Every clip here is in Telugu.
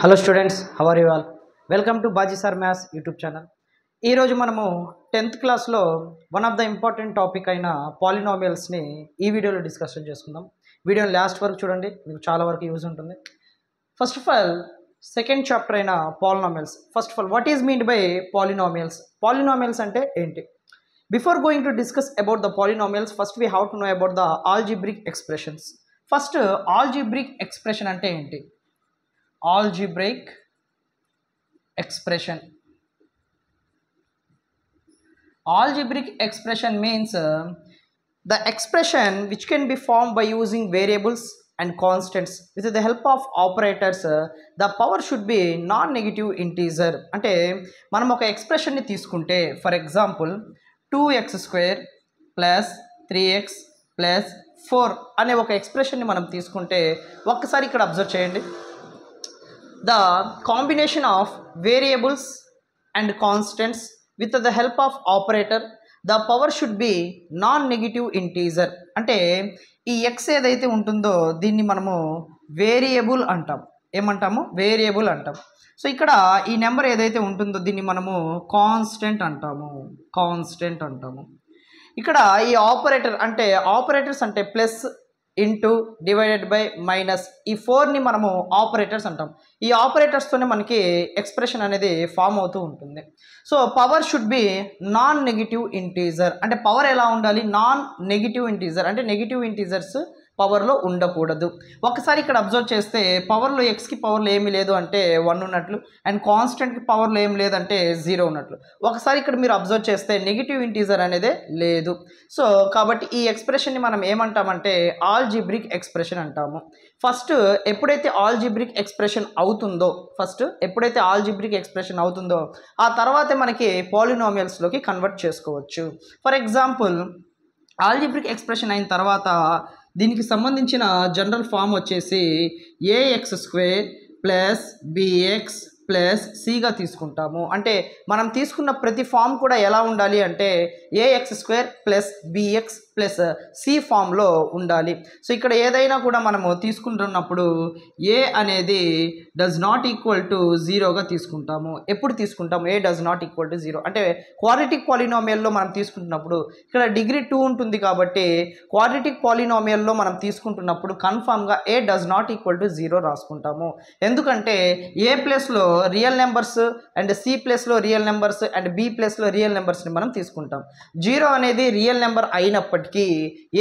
Hello students, how are you all? Welcome to Baji sir maths YouTube channel. ఈరోజు మనము 10th క్లాస్లో one of the important topic అయిన పాలినామియల్స్ని ఈ వీడియోలో డిస్కషన్ చేసుకుందాం. వీడియోని లాస్ట్ వరకు చూడండి, మీకు చాలా వరకు యూజ్ ఉంటుంది. First of all second chapter అయిన polynomials. First of all what is meant by polynomials? Polynomials అంటే ఏంటి? Before going to discuss about the polynomials, first we have to know about the algebraic expressions. First algebraic expression అంటే ఏంటి? Algebraic expression. Algebraic expression means the expression which can be formed by using variables and constants with the help of operators. The power should be non-negative integer. అంటే మనం ఒక ఎక్స్ప్రెషన్ని తీసుకుంటే for example 2x² plus 3x plus 4 అనే ఒక ఎక్స్ప్రెషన్ని మనం తీసుకుంటే ఒక్కసారి ఇక్కడ అబ్జర్వ్ చేయండి. The combination of variables and constants with the help of operator, the power should be non-negative integer. అంటే ఈ x ఏదైతే ఉంటుందో దీన్ని మనము వేరియబుల్ అంటాం. ఏమంటాము? వేరియబుల్ అంటాం. సో ఇక్కడ ఈ నెంబర్ ఏదైతే ఉంటుందో దీన్ని మనము కాన్స్టెంట్ అంటాము. కాన్స్టెంట్ అంటాము. ఇక్కడ ఈ ఆపరేటర్ అంటే ఆపరేటర్స్ అంటే plus into divided by minus, ఈ 4ని మనము ఆపరేటర్స్ అంటాం. ఈ ఆపరేటర్స్తోనే మనకి ఎక్స్ప్రెషన్ అనేది ఫామ్ అవుతూ ఉంటుంది. So power should be non negative integer. అంటే పవర్ ఎలా ఉండాలి? Non negative integer. అంటే నెగిటివ్ ఇంటీజర్స్ పవర్లో ఉండకూడదు. ఒకసారి ఇక్కడ అబ్జర్వ్ చేస్తే పవర్లో ఎక్స్కి పవర్లో ఏమీ లేదు అంటే 1 ఉన్నట్లు, అండ్ కాన్స్టెంట్కి పవర్లో ఏం లేదంటే 0 ఉన్నట్లు. ఒకసారి ఇక్కడ మీరు అబ్జర్వ్ చేస్తే నెగిటివ్ ఇంటీజర్ అనేదే లేదు. సో కాబట్టి ఈ ఎక్స్ప్రెషన్ని మనం ఏమంటామంటే ఆల్జీబ్రిక్ ఎక్స్ప్రెషన్ అంటాము. ఫస్ట్ ఎప్పుడైతే ఆల్జీబ్రిక్ ఎక్స్ప్రెషన్ అవుతుందో ఆ తర్వాతే మనకి పాలినామియల్స్లోకి కన్వర్ట్ చేసుకోవచ్చు. ఫర్ ఎగ్జాంపుల్ ఆల్జీబ్రిక్ ఎక్స్ప్రెషన్ అయిన తర్వాత దీనికి సంబంధించిన జనరల్ ఫామ్ వచ్చేసి ax² ప్లస్ bx ప్లస్ cగా తీసుకుంటాము. అంటే మనం తీసుకున్న ప్రతి ఫామ్ కూడా ఎలా ఉండాలి అంటే ax² plus bx plus c ఫామ్లో ఉండాలి. సో ఇక్కడ ఏదైనా కూడా మనము తీసుకుంటున్నప్పుడు a అనేది డస్ నాట్ ఈక్వల్ టు 0గా తీసుకుంటాము. ఎప్పుడు తీసుకుంటాము? a does not equal to 0 అంటే క్వాడ్రాటిక్ పాలినామియల్లో మనం తీసుకుంటున్నప్పుడు ఇక్కడ డిగ్రీ 2 ఉంటుంది కాబట్టి క్వాడ్రాటిక్ పాలినామియల్లో మనం తీసుకుంటున్నప్పుడు కన్ఫామ్గా a does not equal to 0 రాసుకుంటాము. ఎందుకంటే a ప్లస్లో రియల్ నెంబర్స్ అండ్ c ప్లస్లో రియల్ నెంబర్స్ అండ్ b ప్లస్లో రియల్ నెంబర్స్ని మనం తీసుకుంటాం. 0 అనేది రియల్ నెంబర్ అయినప్పటికీ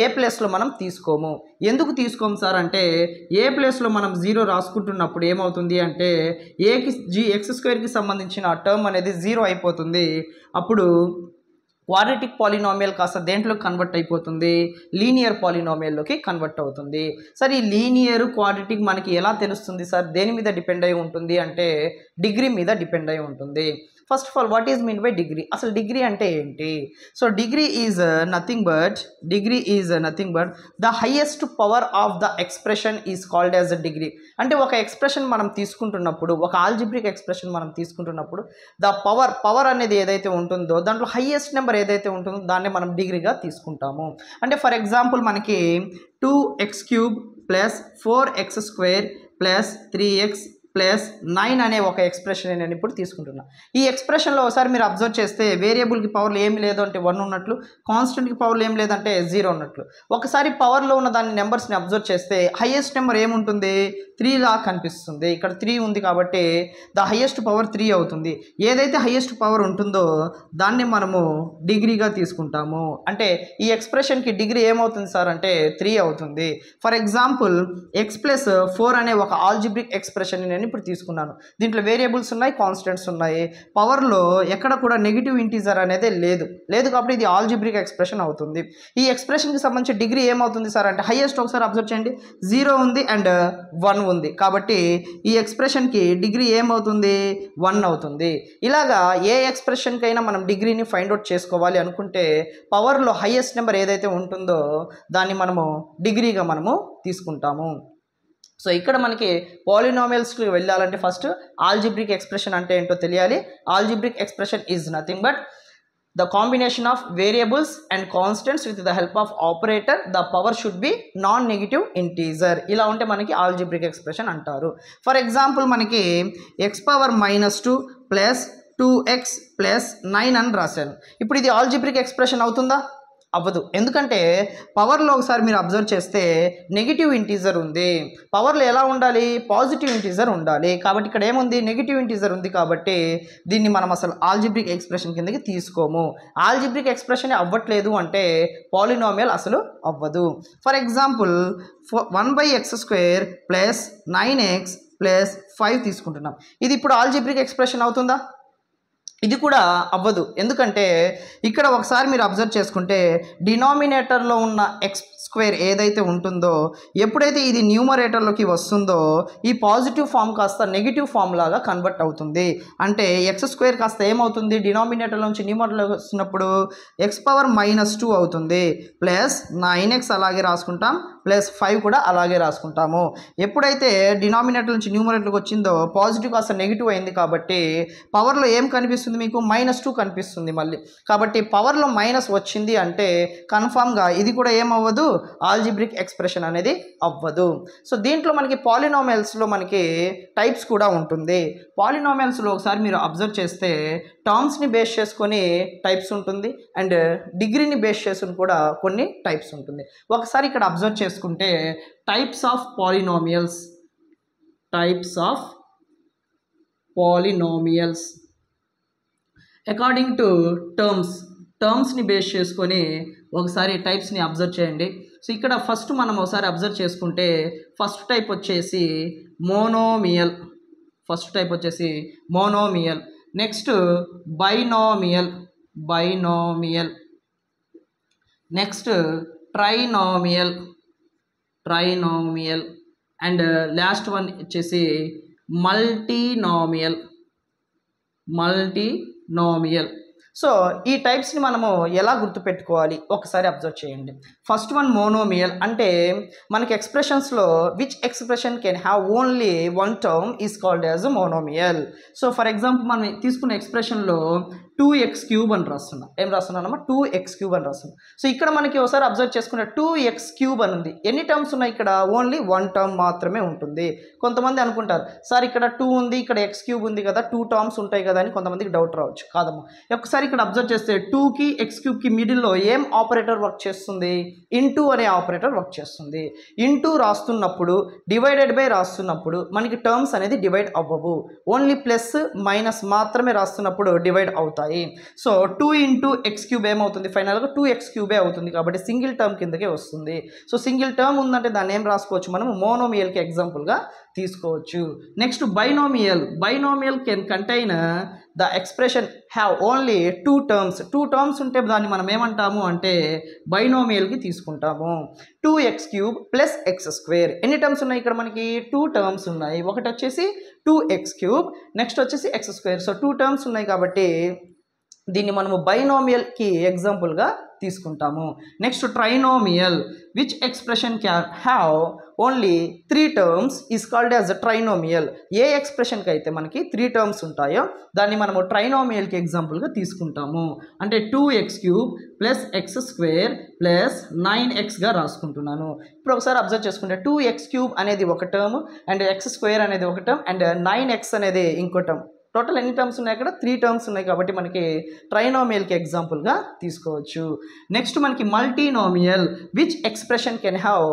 ఏ ప్లేస్లో మనం తీసుకోము. ఎందుకు తీసుకోము సార్ అంటే ఏ ప్లేస్లో మనం 0 రాసుకుంటున్నప్పుడు ఏమవుతుంది అంటే ఏకి x² సంబంధించిన టర్మ్ అనేది 0 అయిపోతుంది. అప్పుడు క్వాడ్రాటిక్ పాలినామియల్ కాస్త దేంట్లోకి కన్వర్ట్ అయిపోతుంది? లీనియర్ పాలినామియల్లోకి కన్వర్ట్ అవుతుంది. సార్ ఈ లీనియర్ క్వాడ్రాటిక్ మనకి ఎలా తెలుస్తుంది సార్? దేని మీద డిపెండ్ అయి ఉంటుంది అంటే డిగ్రీ మీద డిపెండ్ అయి ఉంటుంది. First of all what is mean by degree? అసలు డిగ్రీ అంటే ఏంటి? So degree is nothing but the highest power of the expression is called as a degree. అంటే ఒక ఎక్స్ప్రెషన్ మనం తీసుకుంటున్నప్పుడు, ఒక ఆల్జీబ్రిక్ ఎక్స్ప్రెషన్ మనం తీసుకుంటున్నప్పుడు ద పవర్ అనేది ఏదైతే ఉంటుందో దాంట్లో హైయెస్ట్ నెంబర్ ఏదైతే ఉంటుందో దాన్ని మనం డిగ్రీగా తీసుకుంటాము. అంటే ఫర్ ఎగ్జాంపుల్ మనకి 2x³ plus 4x² plus 3x plus 9 అనే ఒక ఎక్స్ప్రెషన్ నేను ఇప్పుడు తీసుకుంటున్నా. ఈ ఎక్స్ప్రెషన్లో ఒకసారి మీరు అబ్జర్వ్ చేస్తే వేరియబుల్కి పవర్లో ఏమి లేదు అంటే 1 ఉన్నట్లు, కాన్స్టెంట్కి పవర్లో ఏం లేదంటే 0 ఉన్నట్లు. ఒకసారి పవర్లో ఉన్న దాని నెంబర్స్ని అబ్జర్వ్ చేస్తే హైయెస్ట్ నెంబర్ ఏముంటుంది? 3 లా కనిపిస్తుంది. ఇక్కడ 3 ఉంది కాబట్టి ద హైయెస్ట్ పవర్ 3 అవుతుంది. ఏదైతే హైయెస్ట్ పవర్ ఉంటుందో దాన్ని మనము డిగ్రీగా తీసుకుంటాము. అంటే ఈ ఎక్స్ప్రెషన్కి డిగ్రీ ఏమవుతుంది సార్ అంటే 3 అవుతుంది. ఫర్ ఎగ్జాంపుల్ x ప్లస్ 4 అనే ఒక ఆల్జీబ్రిక్ ఎక్స్ప్రెషన్ నేను ఇప్పుడు తీసుకున్నాను. దీంట్లో వేరియబుల్స్ ఉన్నాయి, కాన్స్టెంట్స్ ఉన్నాయి. పవర్లో ఎక్కడ కూడా నెగిటివ్ ఇంటీజర్ అనేది లేదు కాబట్టి ఇది ఆల్జీబ్రిక్ ఎక్స్ప్రెషన్ అవుతుంది. ఈ ఎక్స్ప్రెషన్కి సంబంధించి డిగ్రీ ఏమవుతుంది సార్ అంటే హైయెస్ట్ ఒకసారి అబ్జర్వ్ చేయండి, 0 ఉంది అండ్ 1 ఉంది. కాబట్టి ఈ ఎక్స్ప్రెషన్కి డిగ్రీ ఏమవుతుంది? 1 అవుతుంది. ఇలాగా ఏ ఎక్స్ప్రెషన్కైనా మనం డిగ్రీని ఫైండ్ అవుట్ చేసుకోవాలి అనుకుంటే పవర్లో హైయెస్ట్ నెంబర్ ఏదైతే ఉంటుందో దాన్ని మనము డిగ్రీగా మనము తీసుకుంటాము. సో ఇక్కడ మనకి పాలినామియల్స్కి వెళ్ళాలంటే ఫస్ట్ ఆల్జీబ్రిక్ ఎక్స్ప్రెషన్ అంటే ఏంటో తెలియాలి. Algebraic expression is nothing but the combination of variables and constants with the help of operator, the power should be non-negative integer. ఇలా ఉంటే మనకి ఆల్జీబ్రిక్ ఎక్స్ప్రెషన్ అంటారు. ఫర్ ఎగ్జాంపుల్ మనకి x⁻−2 ప్లస్ 2x ప్లస్ 9 అని రాశాను. ఇప్పుడు ఇది ఆల్జీబ్రిక్ ఎక్స్ప్రెషన్ అవుతుందా? అవ్వదు. ఎందుకంటే పవర్లో ఒకసారి మీరు అబ్జర్వ్ చేస్తే నెగిటివ్ ఇంటీజర్ ఉంది. పవర్లో ఎలా ఉండాలి? పాజిటివ్ ఇంటీజర్ ఉండాలి. కాబట్టి ఇక్కడ ఏముంది? నెగిటివ్ ఇంటీజర్ ఉంది. కాబట్టి దీన్ని మనం అసలు ఆల్జీబ్రిక్ ఎక్స్ప్రెషన్ కిందకి తీసుకోము. ఆల్జీబ్రిక్ ఎక్స్ప్రెషన్ అవ్వట్లేదు అంటే పాలినామియల్ అసలు అవ్వదు. For example 1/x² plus 9x plus 5 తీసుకుంటున్నాం. ఇది ఇప్పుడు ఆల్జీబ్రిక్ ఎక్స్ప్రెషన్ అవుతుందా? ఇది కూడా అవ్వదు. ఎందుకంటే ఇక్కడ ఒకసారి మీరు అబ్జర్వ్ చేసుకుంటే డినామినేటర్లో ఉన్న x² ఏదైతే ఉంటుందో ఎప్పుడైతే ఇది న్యూమరేటర్లోకి వస్తుందో ఈ పాజిటివ్ ఫామ్ కాస్త నెగిటివ్ ఫామ్ లాగా కన్వర్ట్ అవుతుంది. అంటే x² కాస్త ఏమవుతుంది? డినామినేటర్లో నుంచి న్యూమరేటర్లోకి వస్తున్నప్పుడు x⁻−2 అవుతుంది. ప్లస్ 9x అలాగే రాసుకుంటాం, ప్లస్ 5 కూడా అలాగే రాసుకుంటాము. ఎప్పుడైతే డినామినేటర్ నుంచి న్యూమరేటర్కి వచ్చిందో పాజిటివ్ కాస్త నెగిటివ్ అయింది. కాబట్టి పవర్లో ఏం కనిపిస్తుంది? మీకు -2 కనిపిస్తుంది మళ్ళీ. కాబట్టి పవర్లో మైనస్ వచ్చింది అంటే కన్ఫామ్గా ఇది కూడా ఏమవ్వదు? ఆల్జీబ్రిక్ ఎక్స్ప్రెషన్ అనేది అవ్వదు. సో దీంట్లో మనకి పాలినామియల్స్లో మనకి టైప్స్ కూడా ఉంటుంది. పాలినామియల్స్లో ఒకసారి మీరు అబ్జర్వ్ చేస్తే టర్మ్స్ని బేస్ చేసుకొని టైప్స్ ఉంటుంది అండ్ డిగ్రీని బేస్ చేసుకుని కూడా కొన్ని టైప్స్ ఉంటుంది. ఒకసారి ఇక్కడ అబ్జర్వ్ చేసుకుంటే types of polynomials, types of polynomials according to టర్మ్స్ని బేస్ చేసుకొని ఒకసారి టైప్స్ని అబ్జర్వ్ చేయండి. సో ఇక్కడ ఫస్ట్ మనం ఒకసారి అబ్జర్వ్ చేసుకుంటే ఫస్ట్ టైప్ వచ్చేసి monomial. Next binomial. Next trinomial and last one వచ్చేసి మల్టీనామియల్. సో ఈ టైప్స్ని మనము ఎలా గుర్తుపెట్టుకోవాలి ఒకసారి అబ్జర్వ్ చేయండి. ఫస్ట్ వన్ మోనోమియల్ అంటే మనకి ఎక్స్ప్రెషన్స్లో which expression can have only one term is called as monomial. So for example మనం తీసుకున్న ఎక్స్ప్రెషన్లో 2x³ అని రాస్తున్నాం. ఏం రాస్తున్నానమ్మా? 2x³ అని రాస్తున్నాం. సో ఇక్కడ మనకి ఒకసారి అబ్జర్వ్ చేసుకుంటే 2x³ అని ఉంది. ఎన్ని టర్మ్స్ ఉన్నాయి? ఇక్కడ ఓన్లీ వన్ టర్మ్ మాత్రమే ఉంటుంది. కొంతమంది అనుకుంటారు సార్ ఇక్కడ 2 ఉంది, ఇక్కడ x³ ఉంది కదా, 2 టర్మ్స్ ఉంటాయి కదా అని కొంతమందికి డౌట్ రావచ్చు. కాదమ్మా, ఒకసారి ఇక్కడ అబ్జర్వ్ చేస్తే 2కి x³ మిడిల్లో ఏం ఆపరేటర్ వర్క్ చేస్తుంది? ఇంటూ అనే ఆపరేటర్ వర్క్ చేస్తుంది. ఇంటూ రాస్తున్నప్పుడు డివైడెడ్ బై రాస్తున్నప్పుడు మనకి టర్మ్స్ అనేది డివైడ్ అవ్వవు. ఓన్లీ ప్లస్ మైనస్ మాత్రమే రాస్తున్నప్పుడు డివైడ్ అవుతాయి. సో 2 × x³ ఏమవుతుంది? ఫైనల్గా 2x³ అవుతుంది. కాబట్టి సింగిల్ టర్మ్ కిందకే వస్తుంది. సో సింగిల్ టర్మ్ ఉందంటే దాన్ని ఏం రాసుకోవచ్చు? మనం మోనోమియల్కి ఎగ్జాంపుల్గా తీసుకోవచ్చు. Next binomial can contain the expression have only 2 terms ఉంటే దాన్ని మనం ఏమంటాము అంటే బైనామియల్కి తీసుకుంటాము. 2x³ plus x². ఎన్ని టర్మ్స్ ఉన్నాయి ఇక్కడ? మనకి 2 టర్మ్స్ ఉన్నాయి. ఒకటి వచ్చేసి 2x³ నెక్స్ట్ వచ్చేసి x². సో 2 టర్మ్స్ ఉన్నాయి కాబట్టి దీన్ని మనము బైనామియల్కి ఎగ్జాంపుల్గా తీసుకుంటాము. Next trinomial which expression can have only 3 terms is called as trinomial. ఏ ఎక్స్ప్రెషన్కి అయితే మనకి 3 టర్మ్స్ ఉంటాయో దాన్ని మనము ట్రైనోమియల్కి ఎగ్జాంపుల్గా తీసుకుంటాము. అంటే 2x³ ప్లస్ x² ప్లస్ 9xగా రాసుకుంటున్నాను. ఇప్పుడు ఒకసారి అబ్జర్వ్ చేసుకుంటే 2x³ అనేది ఒక టర్మ్ అండ్ x² అనేది ఒక టర్మ్ అండ్ 9x అనేది ఇంకో టర్మ్. టోటల్ ఎన్ని టర్మ్స్ ఉన్నాయి? అక్కడ 3 టర్మ్స్ ఉన్నాయి. కాబట్టి మనకి ట్రైనోమియల్కి ఎగ్జాంపుల్గా తీసుకోవచ్చు. నెక్స్ట్ మనకి multinomial which expression can have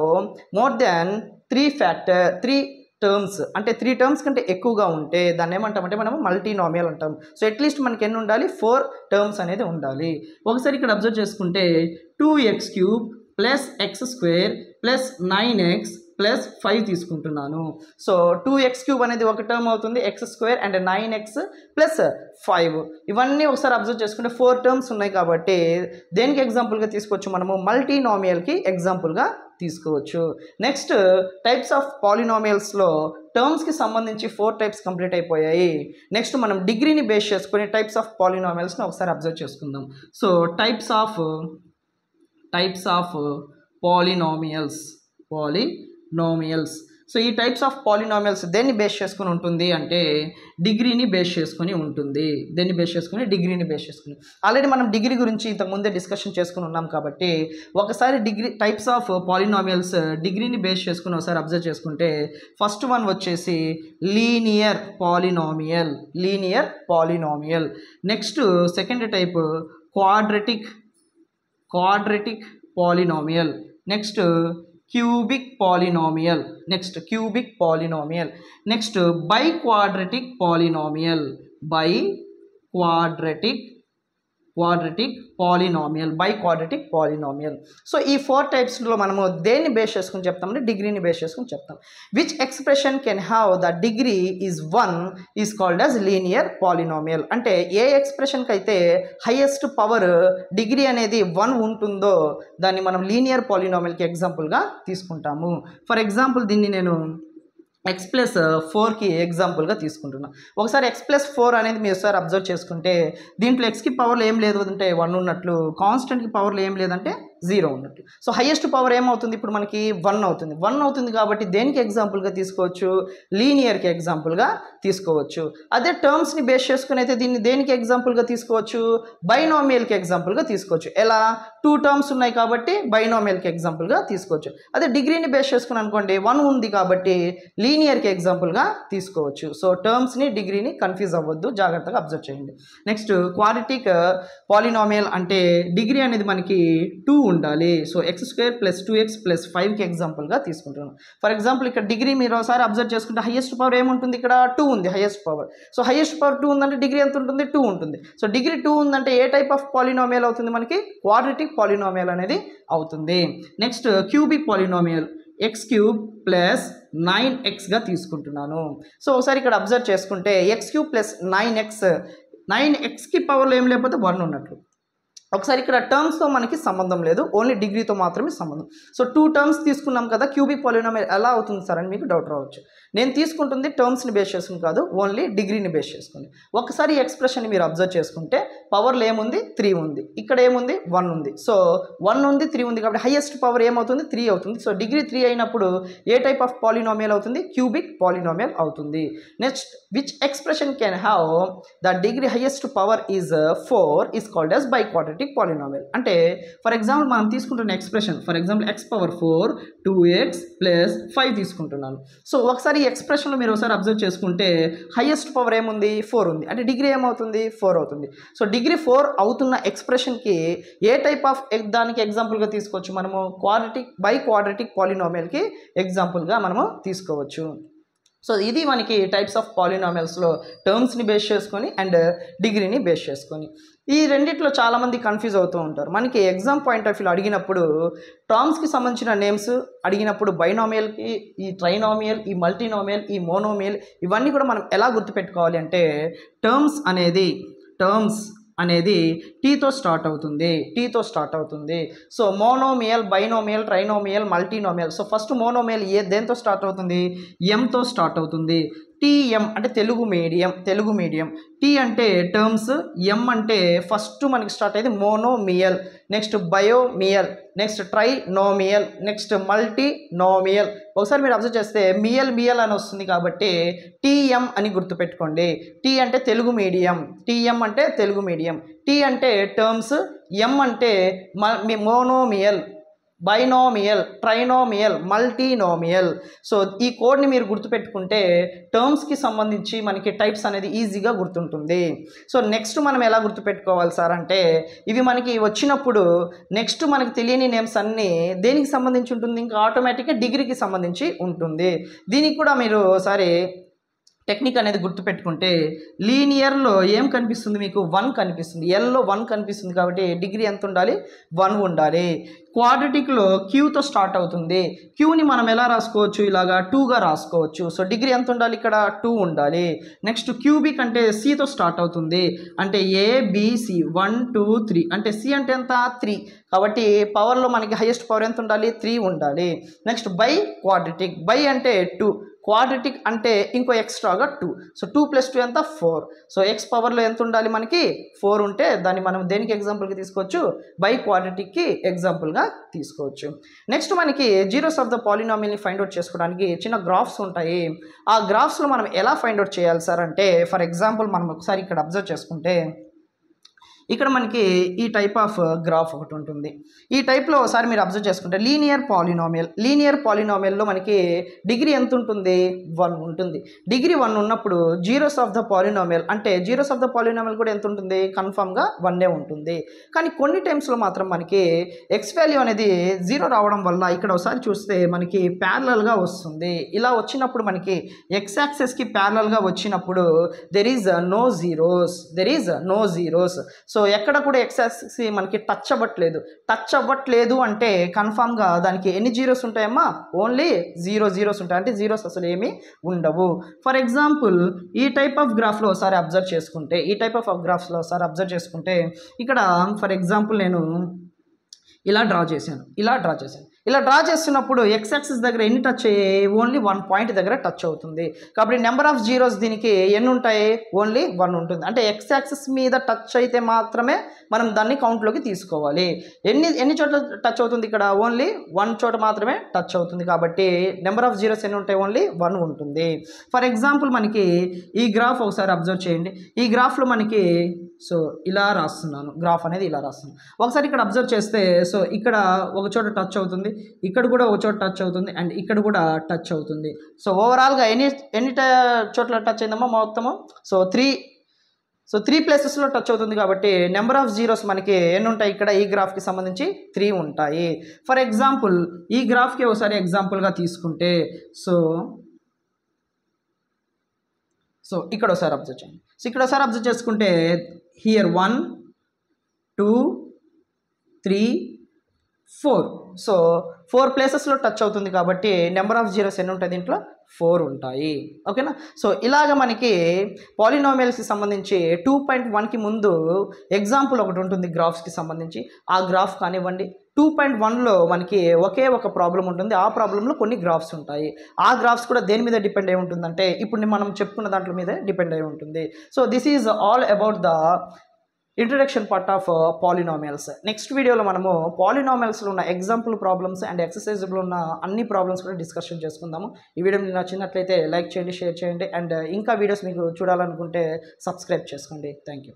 more than 3 terms. అంటే 3 టర్మ్స్ కంటే ఎక్కువగా ఉంటే దాన్ని ఏమంటామంటే మనం మల్టీనోమియల్ అంటాం. సో అట్లీస్ట్ మనకి ఎన్ని ఉండాలి? 4 టర్మ్స్ అనేది ఉండాలి. ఒకసారి ఇక్కడ అబ్జర్వ్ చేసుకుంటే 2x³ plus x² plus 9x plus 5 తీసుకుంటున్నాను. సో 2x³ అనేది ఒక టర్మ్ అవుతుంది, x² అండ్ 9x ప్లస్ 5 ఇవన్నీ ఒకసారి అబ్జర్వ్ చేసుకుంటే 4 టర్మ్స్ ఉన్నాయి. కాబట్టి దేనికి ఎగ్జాంపుల్గా తీసుకోవచ్చు? మనము మల్టీనామియల్కి ఎగ్జాంపుల్గా తీసుకోవచ్చు. నెక్స్ట్ టైప్స్ ఆఫ్ పాలినామియల్స్లో టర్మ్స్కి సంబంధించి 4 టైప్స్ కంప్లీట్ అయిపోయాయి. నెక్స్ట్ మనం డిగ్రీని బేస్ చేసుకుని టైప్స్ ఆఫ్ పాలినామియల్స్ని ఒకసారి అబ్జర్వ్ చేసుకుందాం. So types of polynomials. So ఈ టైప్స్ ఆఫ్ పాలినామియల్స్ దేన్ని బేస్ చేసుకుని ఉంటుంది అంటే డిగ్రీని బేస్ చేసుకుని ఉంటుంది. దేన్ని బేస్ చేసుకుని? డిగ్రీని బేస్ చేసుకుని. ఆల్రెడీ మనం డిగ్రీ గురించి ఇంతకుముందే డిస్కషన్ చేసుకుని ఉన్నాం కాబట్టి ఒకసారి డిగ్రీ టైప్స్ ఆఫ్ పాలినామియల్స్ డిగ్రీని బేస్ చేసుకుని ఒకసారి అబ్జర్వ్ చేసుకుంటే ఫస్ట్ వన్ వచ్చేసి linear polynomial. Next second type quadratic polynomial. Next cubic polynomial. Next biquadratic polynomial. Biquadratic polynomial. So ఈ 4 టైప్స్లో మనము దేన్ని బేస్ చేసుకుని చెప్తామంటే డిగ్రీని బేస్ చేసుకుని చెప్తాం. Which expression can have the degree is 1 is called as linear polynomial. అంటే ఏ ఎక్స్ప్రెషన్కి అయితే హైయెస్ట్ పవర్ డిగ్రీ అనేది 1 ఉంటుందో దాన్ని మనం లీనియర్ పాలినామియల్కి ఎగ్జాంపుల్గా తీసుకుంటాము. ఫర్ ఎగ్జాంపుల్ దీన్ని నేను x+4కి ఎగ్జాంపుల్గా తీసుకుంటున్నా. ఒకసారి x+4 అనేది మీరు ఒకసారి అబ్జర్వ్ చేసుకుంటే దీంట్లో xకి పవర్లో ఏం లేదు అంటే 1 ఉన్నట్లు, కాన్స్టెంట్కి పవర్లో ఏం లేదంటే 0 ఉన్నట్లు. సో హైయెస్ట్ పవర్ ఏమవుతుంది ఇప్పుడు మనకి 1 అవుతుంది కాబట్టి దేనికి ఎగ్జాంపుల్గా తీసుకోవచ్చు? లీనియర్కి ఎగ్జాంపుల్గా తీసుకోవచ్చు. అదే టర్మ్స్ని బేస్ చేసుకుని అయితే దీన్ని దేనికి ఎగ్జాంపుల్గా తీసుకోవచ్చు? బైనామియల్కి ఎగ్జాంపుల్గా తీసుకోవచ్చు. ఎలా? 2 టర్మ్స్ ఉన్నాయి కాబట్టి బైనామియల్కి ఎగ్జాంపుల్గా తీసుకోవచ్చు. అదే డిగ్రీని బేస్ చేసుకుని అనుకోండి 1 ఉంది కాబట్టి లీనియర్కి ఎగ్జాంపుల్గా తీసుకోవచ్చు. సో టర్మ్స్ని డిగ్రీని కన్ఫ్యూజ్ అవ్వద్దు, జాగ్రత్తగా అబ్జర్వ్ చేయండి. నెక్స్ట్ క్వాడ్రటిక్ పాలినామియల్ అంటే డిగ్రీ అనేది మనకి 2 ఉండాలి. సో x² + 2x + 5కి ఎగ్జాంపుల్గా తీసుకుంటున్నాం. ఫర్ ఎగ్జాంపుల్ ఇక్కడ డిగ్రీ మీరు ఒకసారి అబ్జర్వ్ చేసుకుంటే హైయెస్ట్ పవర్ ఏముంటుంది? ఇక్కడ 2 ఉంది highest power. So highest power 2 ఉందంటే డిగ్రీ ఎంత ఉంటుంది? 2 ఉంటుంది. సో డిగ్రీ 2 ఉందంటే ఏ టైప్ ఆఫ్ పాలినామియల్ అవుతుంది మనకి? క్వాడ్రటిక్ పాలినామియల్ అనేది అవుతుంది. Next cubic polynomial x³ + 9x తీసుకుంటున్నాను. సో ఒకసారి ఇక్కడ అబ్జర్వ్ చేసుకుంటే x³ + 9xకి పవర్లో ఏం లేకపోతే 1 ఉన్నట్లు. ఒకసారి ఇక్కడ టర్మ్స్తో మనకి సంబంధం లేదు, ఓన్లీ డిగ్రీతో మాత్రమే సంబంధం. సో 2 టర్మ్స్ తీసుకున్నాం కదా, క్యూబిక్ పాలినామియల్ ఎలా అవుతుంది సార్ అని మీకు డౌట్ రావచ్చు. నేను తీసుకుంటుంది టర్మ్స్ని బేస్ చేసుకుని కాదు, ఓన్లీ డిగ్రీని బేస్ చేసుకుని. ఒకసారి ఎక్స్ప్రెషన్ని మీరు అబ్జర్వ్ చేసుకుంటే పవర్లో ఏముంది? 3 ఉంది. ఇక్కడ ఏముంది? 1 ఉంది. సో 1 ఉంది, 3 ఉంది కాబట్టి హైయెస్ట్ పవర్ ఏమవుతుంది? 3 అవుతుంది. సో డిగ్రీ 3 అయినప్పుడు ఏ టైప్ ఆఫ్ పాలినామియల్ అవుతుంది? క్యూబిక్ పాలినామియల్ అవుతుంది. Next which expression can have the degree highest power is 4 is called as biquadratic polynomial. అంటే ఫర్ ఎగ్జాంపుల్ మనం తీసుకుంటున్న expression, for example x⁴ 2x + 5 తీసుకుంటున్నాను. సో ఒకసారి ఈ ఎక్స్ప్రెషన్లో మీరు ఒకసారి అబ్జర్వ్ చేసుకుంటే హైయెస్ట్ పవర్ ఏముంది? 4 ఉంది. అంటే డిగ్రీ ఏమవుతుంది? 4 అవుతుంది. సో డిగ్రీ 4 అవుతున్న ఎక్స్ప్రెషన్కి ఏ టైప్ ఆఫ్ దానికి ఎగ్జాంపుల్గా తీసుకోవచ్చు మనము? బైక్వాడ్రటిక్ పాలినామియల్కి ఎగ్జాంపుల్గా మనము తీసుకోవచ్చు. సో ఇది మనకి టైప్స్ ఆఫ్ పాలినామియల్స్లో టర్మ్స్ని బేస్ చేసుకొని అండ్ డిగ్రీని బేస్ చేసుకొని. ఈ రెండిట్లో చాలామంది కన్ఫ్యూజ్ అవుతూ ఉంటారు. మనకి ఎగ్జామ్ పాయింట్ ఆఫ్ వ్యూలో అడిగినప్పుడు టర్మ్స్కి సంబంధించిన నేమ్స్ అడిగినప్పుడు బైనామియల్కి, ఈ ట్రైనామియల్, ఈ మల్టీనామియల్, ఈ మోనోమియల్ ఇవన్నీ కూడా మనం ఎలా గుర్తుపెట్టుకోవాలి అంటే టర్మ్స్ అనేది టీతో స్టార్ట్ అవుతుంది. So monomial, binomial, trinomial, multinomial. So first monomial దేంతో స్టార్ట్ అవుతుంది? ఎంతో స్టార్ట్ అవుతుంది. టీఎం అంటే తెలుగు మీడియం. టీ అంటే టర్మ్స్, ఎం అంటే ఫస్ట్ మనకి స్టార్ట్ అయ్యేది monomial, next binomial, next trinomial, next multinomial. ఒకసారి మీరు అబ్జర్వ్ చేస్తే మియల్ అని వస్తుంది కాబట్టి టీఎం అని గుర్తుపెట్టుకోండి. టీ అంటే తెలుగు మీడియం, టీఎం అంటే తెలుగు మీడియం. టీ అంటే టర్మ్స్, ఎం అంటే monomial, binomial, trinomial, multinomial. So ఈ కోడ్ని మీరు గుర్తుపెట్టుకుంటే టర్మ్స్కి సంబంధించి మనకి టైప్స్ అనేది ఈజీగా గుర్తుంటుంది. సో నెక్స్ట్ మనం ఎలా గుర్తుపెట్టుకోవాలి సార్ అంటే ఇవి మనకి వచ్చినప్పుడు నెక్స్ట్ మనకి తెలియని నేమ్స్ అన్నీ దేనికి సంబంధించి ఉంటుంది? ఇంకా ఆటోమేటిక్గా డిగ్రీకి సంబంధించి ఉంటుంది. దీనికి కూడా మీరు ఒకసారి టెక్నిక్ అనేది గుర్తుపెట్టుకుంటే లీనియర్లో ఏం కనిపిస్తుంది మీకు? 1 కనిపిస్తుంది. ఎల్లో 1 కనిపిస్తుంది కాబట్టి డిగ్రీ ఎంత ఉండాలి? 1 ఉండాలి. క్వాడ్రటిక్లో క్యూతో స్టార్ట్ అవుతుంది. క్యూని మనం ఎలా రాసుకోవచ్చు? ఇలాగా 2గా రాసుకోవచ్చు. సో డిగ్రీ ఎంత ఉండాలి? ఇక్కడ 2 ఉండాలి. నెక్స్ట్ క్యూబిక్ అంటే సితో స్టార్ట్ అవుతుంది. అంటే ABC 1 2 3 అంటే సి అంటే ఎంత? 3 కాబట్టి పవర్లో మనకి హైయెస్ట్ పవర్ ఎంత ఉండాలి? 3 ఉండాలి. నెక్స్ట్ బై క్వాడ్రటిక్, బై అంటే 2 క్వాడ్రటిక్ అంటే ఇంకో ఎక్స్ట్రాగా 2. సో 2 + 2 ఎంత 4. సో ఎక్స్ పవర్లో ఎంత ఉండాలి మనకి 4 ఉంటే దాన్ని మనం దేనికి ఎగ్జాంపుల్గా తీసుకోవచ్చు, బై క్వాడ్రటిక్కి ఎగ్జాంపుల్గా తీసుకోవచ్చు. నెక్స్ట్ మనకి జీరోస్ ఆఫ్ ద పాలినామియల్ని ఫైండ్ అవుట్ చేసుకోవడానికి చిన్న గ్రాఫ్స్ ఉంటాయి. ఆ గ్రాఫ్స్లో మనం ఎలా ఫైండ్ అవుట్ చేయాలి సార్ అంటే, ఫర్ ఎగ్జాంపుల్ మనం ఒకసారి ఇక్కడ అబ్జర్వ్ చేసుకుంటే ఇక్కడ మనకి ఈ టైప్ ఆఫ్ గ్రాఫ్ ఒకటి ఉంటుంది. ఈ టైప్లో ఒకసారి మీరు అబ్జర్వ్ చేసుకుంటే లీనియర్ పాలినామియల్లో మనకి డిగ్రీ ఎంత ఉంటుంది, 1 ఉంటుంది. డిగ్రీ 1 ఉన్నప్పుడు జీరోస్ ఆఫ్ ద పాలినామియల్ అంటే జీరోస్ ఆఫ్ ద పాలినామియల్ కూడా ఎంత ఉంటుంది, కన్ఫామ్గా 1 ఉంటుంది. కానీ కొన్ని టైమ్స్లో మాత్రం మనకి ఎక్స్ వాల్యూ అనేది 0 రావడం వల్ల ఇక్కడ ఒకసారి చూస్తే మనకి ప్యారలల్గా వస్తుంది. ఇలా వచ్చినప్పుడు మనకి ఎక్స్ యాక్సెస్కి ప్యారలల్గా వచ్చినప్పుడు there is no zeros. So ఎక్కడ కూడా ఎక్స్ యాక్సిస్ మనకి టచ్ అవ్వట్లేదు అంటే కన్ఫామ్గా దానికి ఎన్ని జీరోస్ ఉంటాయమ్మా, ఓన్లీ 0 జీరోస్ ఉంటాయి. అంటే జీరోస్ అసలు ఏమీ ఉండవు. ఫర్ ఎగ్జాంపుల్ ఈ టైప్ ఆఫ్ గ్రాఫ్లో ఒకసారి అబ్జర్వ్ చేసుకుంటే ఇక్కడ ఫర్ ఎగ్జాంపుల్ నేను ఇలా డ్రా చేస్తున్నప్పుడు ఎక్స్ యాక్సిస్ దగ్గర ఎన్ని టచ్ అయ్యాయి, ఓన్లీ 1 పాయింట్ దగ్గర టచ్ అవుతుంది. కాబట్టి నెంబర్ ఆఫ్ జీరోస్ దీనికి ఎన్ని ఉంటాయి, ఓన్లీ 1 ఉంటుంది. అంటే ఎక్స్ యాక్సిస్ మీద టచ్ అయితే మాత్రమే మనం దాన్ని కౌంట్లోకి తీసుకోవాలి. ఎన్ని చోట్ల టచ్ అవుతుంది, ఇక్కడ ఓన్లీ 1 చోట మాత్రమే టచ్ అవుతుంది. కాబట్టి నెంబర్ ఆఫ్ జీరోస్ ఎన్ని ఉంటాయి, ఓన్లీ 1 ఉంటుంది. ఫర్ ఎగ్జాంపుల్ మనకి ఈ గ్రాఫ్ ఒకసారి అబ్జర్వ్ చేయండి. ఈ గ్రాఫ్లో మనకి సో ఇలా రాస్తున్నాను, గ్రాఫ్ అనేది ఇలా రాస్తున్నాను. ఒకసారి ఇక్కడ అబ్జర్వ్ చేస్తే సో ఇక్కడ ఒక చోట టచ్ అవుతుంది, ఇక్కడ కూడా ఒక చోట టచ్ అవుతుంది, అండ్ ఇక్కడ కూడా టచ్ అవుతుంది. సో ఓవరాల్గా ఎన్ని చోట్ల టచ్ అయిందమ్మా మొత్తము, సో 3 ప్లేసెస్లో టచ్ అవుతుంది. కాబట్టి నెంబర్ ఆఫ్ జీరోస్ మనకి ఎన్ని ఉంటాయి, ఇక్కడ ఈ గ్రాఫ్కి సంబంధించి 3 ఉంటాయి. ఫర్ ఎగ్జాంపుల్ ఈ గ్రాఫ్కి ఒకసారి ఎగ్జాంపుల్గా తీసుకుంటే సో ఇక్కడ ఒకసారి అబ్జర్వ్ చేయండి. సో ఇక్కడ ఒకసారి అబ్జర్వ్ చేసుకుంటే హియర్ 1 2 3 4. సో 4 ప్లేసెస్లో టచ్ అవుతుంది. కాబట్టి నెంబర్ ఆఫ్ జీరోస్ ఎన్ని ఉంటాయి, దీంట్లో 4 ఉంటాయి. ఓకేనా. సో ఇలాగ మనకి పాలినామియల్స్కి సంబంధించి 2.1కి ముందు ఎగ్జాంపుల్ ఒకటి ఉంటుంది గ్రాఫ్స్కి సంబంధించి. ఆ గ్రాఫ్ కానివ్వండి, 2.1లో మనకి ఒకే ఒక ప్రాబ్లం ఉంటుంది. ఆ ప్రాబ్లంలో కొన్ని గ్రాఫ్స్ ఉంటాయి. ఆ గ్రాఫ్స్ కూడా దేని మీద డిపెండ్ అయి ఉంటుందంటే ఇప్పుడు మనం చెప్పుకున్న దాంట్లో మీదే డిపెండ్ అయి ఉంటుంది. So this is all about the introduction part of polynomials. Next వీడియోలో మనము పాలినామియల్స్లో ఉన్న ఎగ్జాంపుల్ ప్రాబ్లమ్స్ అండ్ ఎక్సర్సైజ్లో ఉన్న అన్ని ప్రాబ్లమ్స్ కూడా డిస్కషన్ చేసుకుందాము. ఈ వీడియో మీకు నచ్చినట్లయితే లైక్ చేయండి, షేర్ చేయండి, అండ్ ఇంకా వీడియోస్ మీకు చూడాలనుకుంటే సబ్స్క్రైబ్ చేసుకోండి. Thank you.